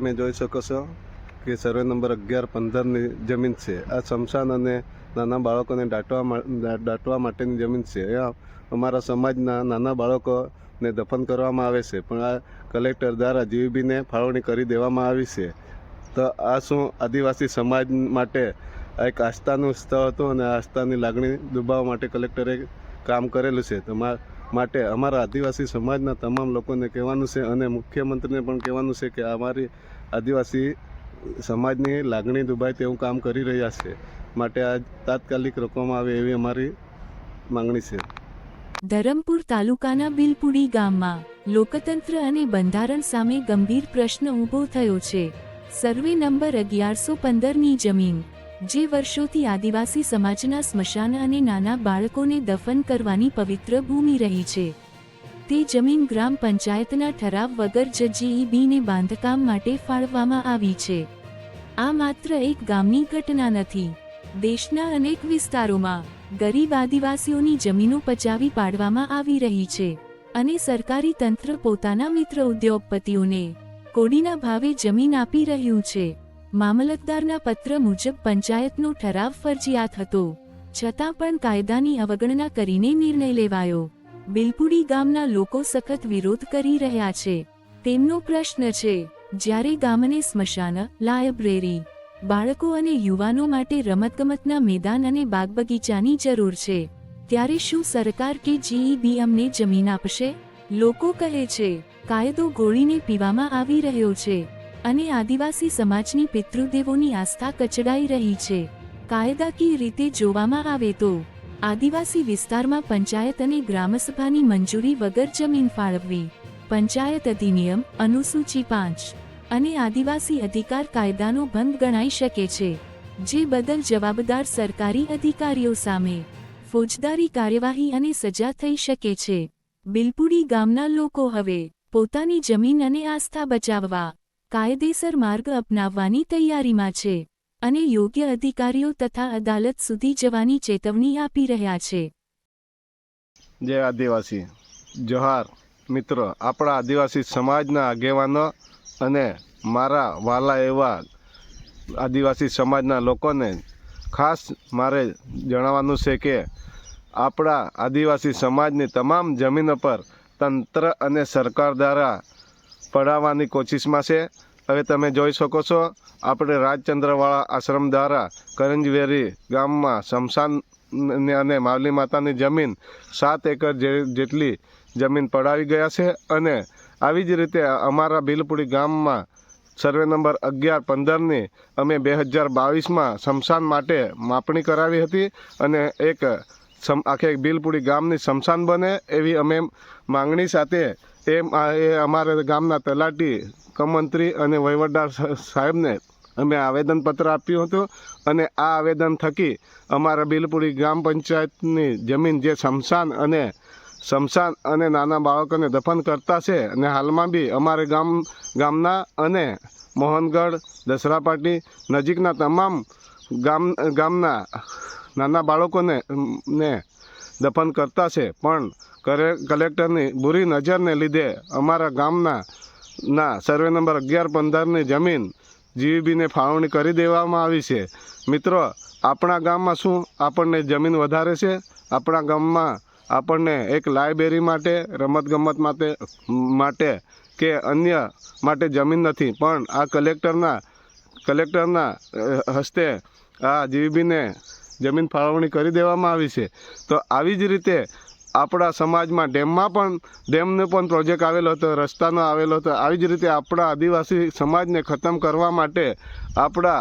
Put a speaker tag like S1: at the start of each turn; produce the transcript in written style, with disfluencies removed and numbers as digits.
S1: તમે જોઈ શકો છો કે સર્વે નંબર 11-15ની જમીન છે। આ સ્મશાન અને નાના બાળકોને દાટવા માટેની જમીન છે। અહીંયા અમારા સમાજના નાના બાળકોને દફન કરવામાં આવે છે, પણ આ કલેક્ટર દ્વારા જીવીબીને ફાળવણી કરી દેવામાં આવી છે। તો આ શું આદિવાસી સમાજ માટે આ એક આસ્થાનું સ્થળ હતું અને આસ્થાની લાગણી દુભાવવા માટે કલેક્ટરે કામ કરેલું છે। તો માટે અમારા આદિવાસી સમાજના તમામ લોકોને કહેવાનું છે અને મુખ્યમંત્રીને પણ કહેવાનું છે કે અમારી આદિવાસી સમાજની લાગણી દુભાય તેવું કામ કરી રહ્યા છે, માટે આ તાત્કાલિક રોકવામાં આવે એવી અમારી માંગણી છે।
S2: ધરમપુર તાલુકાના બિલપુડી ગામમાં લોકતંત્ર અને બંધારણ સામે ગંભીર પ્રશ્ન ઊભો થયો છે। સર્વે નંબર 1115ની જમીન, જે વર્ષોથી આદિવાસી સમાજના સ્મશાન અને નાના બાળકોને દફન કરવાની પવિત્ર ભૂમિ રહી છે, તે જમીન ગ્રામ પંચાયતના ઠરાવ વગર જીઈબીને બાંધકામ માટે ફાળવવામાં આવી છે। આ માત્ર એક ગામની ઘટના નથી, દેશના અનેક વિસ્તારોમાં ગરીબ આદિવાસીઓની જમીનો પચાવી પાડવામાં આવી રહી છે અને સરકારી તંત્ર પોતાના મિત્ર ઉદ્યોગપતિઓને કોડીના ભાવે જમીન આપી રહ્યું છે। મામલતદારના પત્ર મુજબ પંચાયતનો ઠરાવ ફરજિયાત હતો, છતાં પણ કાયદાની અવગણના કરીને નિર્ણય લેવાયો। બિલપુડી ગામના લોકો સખત વિરોધ કરી રહ્યા છે। તેમનો પ્રશ્ન છે, જ્યારે ગામને સ્મશાન, લાયબ્રેરી, બાળકો અને યુવાનો માટે રમતગમતના મેદાન અને બાગબગીચાની જરૂર છે, ત્યારે શું સરકાર કે જીઈબી અમને જમીન આપશે? લોકો કહે છે, કાયદો ગોળીને પીવામાં આવી રહ્યો છે અને આદિવાસી સમાજની પિતૃદેવોની આસ્થા કચડાઈ રહી છે। કાયદાકીય રીતે જોવામાં આવે તો આદિવાસી વિસ્તારમાં પંચાયત અને ગ્રામસભાની મંજૂરી વગર જમીન ફાળવવી પંચાયત અધિનિયમ અનુસૂચિ 5 અને આદિવાસી અધિકાર કાયદાનો ભંગ ગણાઈ શકે છે, જે બદલ જવાબદાર સરકારી અધિકારીઓ સામે ફોજદારી કાર્યવાહી અને સજા થઈ શકે છે। બિલપુડી ગામના લોકો હવે પોતાની જમીન અને આસ્થા બચાવવા કાયદેસર માર્ગ અપનાવવાની તૈયારીમાં છે અને યોગ્ય અધિકારીઓ તથા અદાલત સુધી જવાની ચેતવણી આપી રહ્યા છે।
S3: જય આદિવાસી, જોહાર મિત્રો। આપણા આદિવાસી સમાજના આગેવાનો અને મારા વાલા એવા આદિવાસી સમાજના લોકોને ખાસ મારે જણાવવાનું છે કે આપણા આદિવાસી સમાજની તમામ જમીનો પર તંત્ર અને સરકાર દ્વારા પડાવવાની કોશિશમાં છે। હવે તમે જોઈ શકો છો, આપણે રાજચંદ્રવાળા આશ્રમ દ્વારા કરંજવેરી ગામમાં સ્મશાન અને માવલી માતાની જમીન 7 એકર જેટલી જમીન પડાવી ગયા છે અને આવી જ રીતે અમારા બિલપુડી ગામમાં સર્વે નંબર 11-15ની અમે 2022માં સ્મશાન માટે માપણી કરાવી હતી અને એક આખે બિલપુડી ગામની સ્મશાન બને એવી અમે માંગણી સાથે એ અમારા ગામના તલાટી, કમંત્રી અને વહીવટદાર સાહેબને અમે આવેદનપત્ર આપ્યું હતું અને આ આવેદન થકી અમારા બિલપુડી ગ્રામ પંચાયતની જમીન જે સ્મશાન અને નાના બાળકોને દફન કરતા છે અને હાલમાં બી અમારે ગામના અને મોહનગઢ, દસરાપાટી નજીકના તમામ ગામના નાના બાળકોને દફન કરતા છે, પણ કલેક્ટરની બુરી નજરને લીધે અમારા ગામના સર્વે નંબર 11-15ની જમીન જીવીબીને ફાળવણી કરી દેવામાં આવી છે। મિત્રો, આપણા ગામમાં શું આપણને જમીન વધારે છે? આપણા ગામમાં આપણને એક લાઇબ્રેરી માટે, રમતગમત માટે કે અન્ય માટે જમીન નથી, પણ આ કલેક્ટરના હસ્તે આ જીવીબીને જમીન ફાળવણી કરી દેવામાં આવી છે। તો આવી જ રીતે આપણા સમાજમાં ડેમનો પણ પ્રોજેક્ટ આવેલો હતો, રસ્તાનો આવેલો હતો। આવી જ રીતે આપણા આદિવાસી સમાજને ખતમ કરવા માટે આપણા